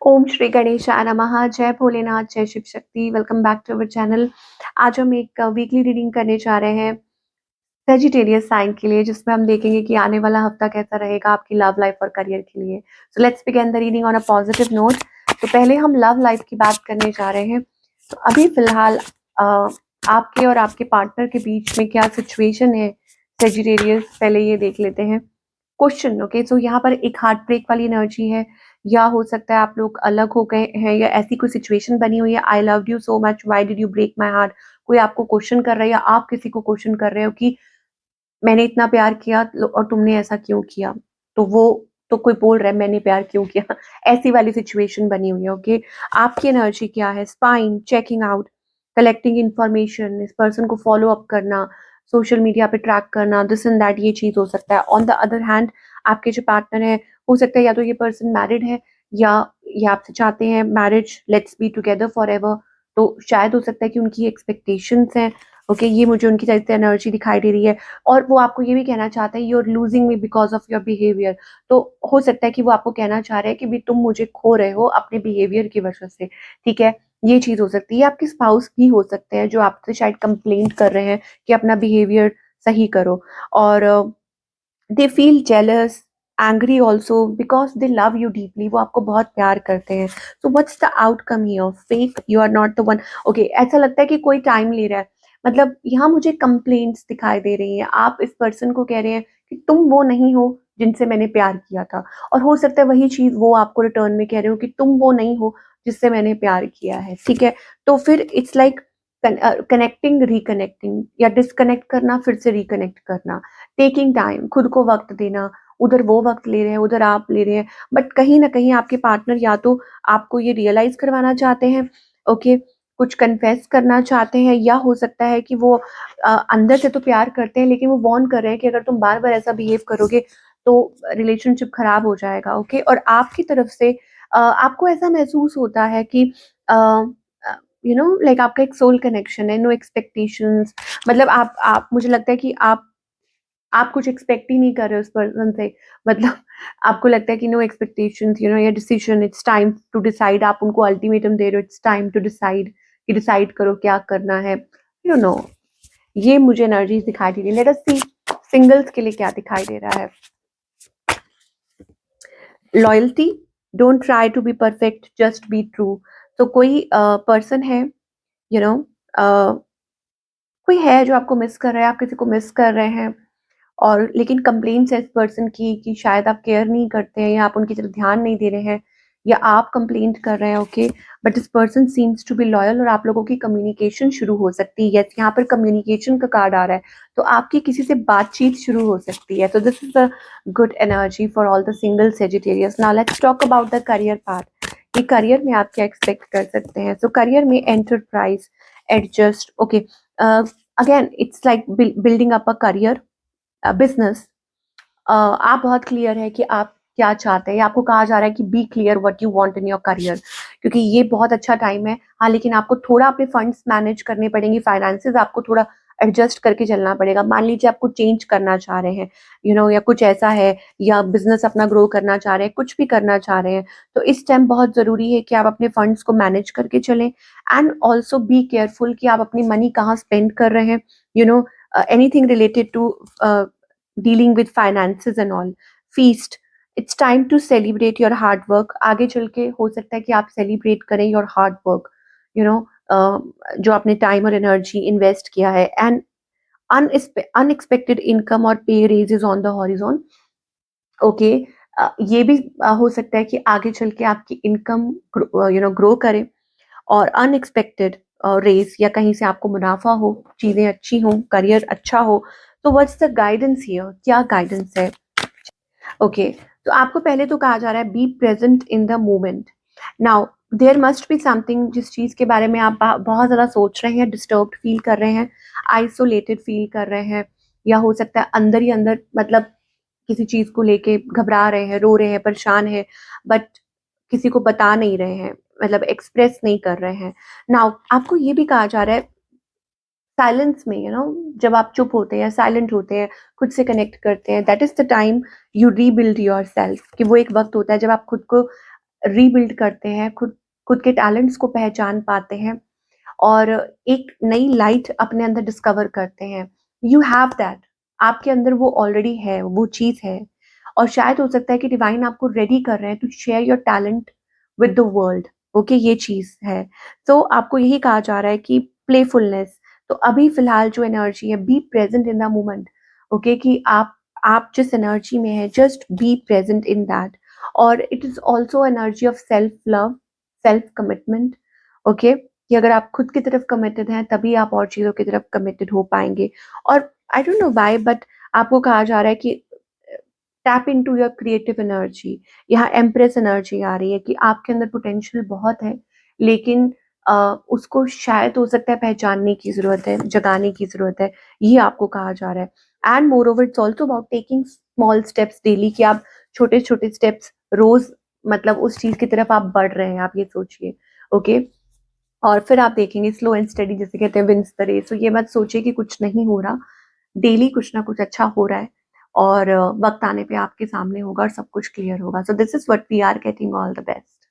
ओम श्री गणेशाय नमः। जय भोलेनाथ, जय Shiv Shakti. Welcome back to our channel. आज हम एक वीकली रीडिंग करने जा रहे हैं सेजिटेरियस साइन के लिए, जिसमें हम देखेंगे कि आने वाला हफ्ता कैसा रहेगा आपकी लव लाइफ और करियर के लिए। So let's begin the reading on a positive note. तो पहले हम लव लाइफ की बात करने जा रहे हैं। तो अभी फिलहाल आपके और आपके पार्टनर के बीच में क्या सिचुएशन है सेजिटेरियस, पहले ये देख लेते हैं। Question, okay. सो यहाँ पर एक हार्ट ब्रेक वाली एनर्जी है, या हो सकता है आप लोग अलग हो गए हैं, या ऐसी कोई सिचुएशन बनी हुई है। I love you so much, why did you break my heart. कोई आपको क्वेश्चन कर रहा है, या आप किसी को क्वेश्चन कर रहे हो कि मैंने इतना प्यार किया और तुमने ऐसा क्यों किया। तो वो तो कोई बोल रहा है मैंने प्यार क्यों किया। ऐसी वाली सिचुएशन बनी हुई है, ओके। आपकी एनर्जी क्या है? Spine, checking out, collecting information, इस पर्सन को फॉलो अप करना, सोशल मीडिया पे ट्रैक करना, दिस एंड दैट, ये चीज हो सकता है। ऑन द अदर हैंड, आपके जो पार्टनर है, हो सकता है या तो ये पर्सन मैरिड है, या ये आपसे चाहते हैं marriage, let's be together for ever. तो शायद हो सकता है कि उनकी एक्सपेक्टेशंस हैं, ओके। ये मुझे उनकी तरफ से एनर्जी दिखाई दे रही है। और वो आपको ये भी कहना चाहते हैं, you are losing me because of your behaviour. तो हो सकता है कि वो आपको कहना चाह रहे हैं कि भी तुम मुझे खो रहे हो अपने बिहेवियर की वजह से, ठीक है। ये चीज हो सकती है। आपके स्पाउस भी हो सकते हैं जो आपसे शायद कंप्लेंट कर रहे हैं कि अपना बिहेवियर सही करो। और they feel jealous, angry also, because they love you deeply. वो आपको बहुत प्यार करते हैं। So what's the outcome here? Fake, you are not the one, okay. ऐसा लगता है कि कोई टाइम ले रहा है। मतलब यहाँ मुझे कंप्लेंट्स दिखाई दे रही हैं। आप इस पर्सन को कह रहे हैं कि तुम वो नहीं हो जिनसे मैंने प्यार किया था, और हो सकता है वही चीज वो आपको रिटर्न में कह रहे हो कि तुम वो नहीं हो जिससे मैंने प्यार किया है, ठीक है। तो फिर इट्स लाइक कनेक्टिंग, रिकनेक्टिंग, या डिस्कनेक्ट करना फिर से रिकनेक्ट करना, टेकिंग टाइम, खुद को वक्त देना। उधर वो वक्त ले रहे हैं, उधर आप ले रहे हैं, बट कहीं ना कहीं आपके पार्टनर या तो आपको ये रियलाइज करवाना चाहते हैं, ओके, कुछ कन्फेस करना चाहते हैं, या हो सकता है कि वो अंदर से तो प्यार करते हैं, लेकिन वो वार्न कर रहे हैं कि अगर तुम बार बार ऐसा बिहेव करोगे तो रिलेशनशिप खराब हो जाएगा, ओके। और आपकी तरफ से आपको ऐसा महसूस होता है कि लाइक आपका एक सोल कनेक्शन है, नो एक्सपेक्टेशंस। मतलब आप मुझे लगता है कि आप कुछ एक्सपेक्ट ही नहीं कर रहे हो उस पर्सन से। मतलब आपको लगता है कि नो एक्सपेक्टेशंस, ये decision, it's time to decide. आप उनको अल्टीमेटम दे रहे हो, इट्स टाइम टू डिसाइड, कि डिसाइड करो क्या करना है, यू नो। ये मुझे एनर्जीज दिखाई दे रही है। लेट अस सी सिंगल्स के लिए क्या दिखाई दे रहा है। Loyalty, don't try to be perfect, just be true. तो कोई पर्सन है, यू नो, कोई है जो आपको मिस कर रहा है, आप किसी को मिस कर रहे हैं, और लेकिन कंप्लेंट्स है इस पर्सन की कि शायद आप केयर नहीं करते हैं, या आप उनकी तरफ ध्यान नहीं दे रहे हैं, या आप कंप्लेंट कर रहे हैं, okay. But this person seems to be loyal, और आप लोगों की कम्युनिकेशन शुरू हो सकती है। यस, यहाँ पर कम्युनिकेशन का कार्ड आ रहा है। तो आपकी किसी से बातचीत शुरू हो सकती है। तो this is a good energy for all the single Sagittarius. Now let's talk about the career part, कि करियर में आप क्या एक्सपेक्ट कर सकते हैं। सो करियर में enterprise, adjust, okay. Again it's like building up a career, business. आप बहुत क्लियर है कि आप क्या चाहते हैं। आपको कहा जा रहा है कि be clear what you want in your career, क्योंकि ये बहुत अच्छा टाइम है। हाँ, लेकिन आपको थोड़ा अपने फंड्स मैनेज करने पड़ेंगे, फाइनेंसेस आपको थोड़ा एडजस्ट करके चलना पड़ेगा। मान लीजिए आपको चेंज करना चाह रहे हैं, या कुछ ऐसा है, या बिजनेस अपना ग्रो करना चाह रहे हैं, कुछ भी करना चाह रहे हैं, तो इस टाइम बहुत जरूरी है कि आप अपने फंड्स को मैनेज करके चलें। एंड ऑल्सो बी केयरफुल कि आप अपनी मनी कहाँ स्पेंड कर रहे हैं, you know, anything related to dealing with finances and all. Feast, it's time to celebrate your hard work. आगे चल के हो सकता है कि आप सेलिब्रेट करें your hard work, you know, जो आपने टाइम और एनर्जी इन्वेस्ट किया है। एंड अनएक्सपेक्टेड इनकम और पे raises on the horizon, okay. ये भी हो सकता है कि आगे चल के आपकी इनकम ग्रो करे, और अनएक्सपेक्टेड रेस, या कहीं से आपको मुनाफा हो, चीजें अच्छी हो, करियर अच्छा हो। तो व्हाट्स द गाइडेंस हियर? क्या गाइडेंस है? ओके, तो आपको पहले तो कहा जा रहा है be present in the moment. Now there must be something जिस चीज के बारे में आप बहुत ज्यादा सोच रहे हैं, डिस्टर्ब्ड फील कर रहे हैं, आइसोलेटेड फील कर रहे हैं, या हो सकता है अंदर ही अंदर, मतलब किसी चीज को लेके घबरा रहे हैं, रो रहे हैं, परेशान है, बट किसी को बता नहीं रहे हैं, मतलब एक्सप्रेस नहीं कर रहे हैं। नाउ आपको ये भी कहा जा रहा है साइलेंस में, जब आप चुप होते हैं, साइलेंट होते हैं, खुद से कनेक्ट करते हैं, that is the time you rebuild your self. कि वो एक वक्त होता है जब आप खुद को रीबिल्ड करते हैं, खुद खुद के टैलेंट्स को पहचान पाते हैं और एक नई लाइट अपने अंदर डिस्कवर करते हैं। यू हैव दैट, आपके अंदर वो ऑलरेडी है, वो चीज़ है और शायद हो सकता है कि डिवाइन आपको रेडी कर रहे हैं to share your talent with the world. Okay, ये चीज़ है। तो आपको यही कहा जा रहा है कि प्लेफुलनेस, तो अभी फ़िलहाल जो एनर्जी है, be present in the moment. Okay, कि आप जिस एनर्जी में हैं, just be present in that. और it is also energy of self love, self commitment. Okay, कि अगर आप खुद की तरफ कमिटेड हैं, तभी आप और चीज़ों की तरफ कमिटेड हो पाएँगे। और I don't know why, but आपको कहा जा रहा है कि tap into your creative energy. यहाँ एम्प्रेस एनर्जी आ रही है कि आपके अंदर पोटेंशियल बहुत है, लेकिन उसको शायद हो सकता है पहचानने की ज़रूरत है, जगाने की ज़रूरत है, ये आपको कहा जा रहा है। And moreover it's also about taking small steps daily, कि आप छोटे-छोटे स्टेप्स रोज़, मतलब उस चीज़ की तरफ आप बढ़ रहे हैं, आप ये सोचिए। ओके? और फिर आप देखेंगे स्लो एंड स्टेडी, जिसे कहते हैं विन्स द रेस। तो ये मत सोचिए कि कुछ नहीं हो रहा, डेली कुछ ना कुछ अच्छा हो रहा है और वक़्त आने पे आपके सामने होगा और सब कुछ क्लियर होगा। So this is what we are getting. All the best.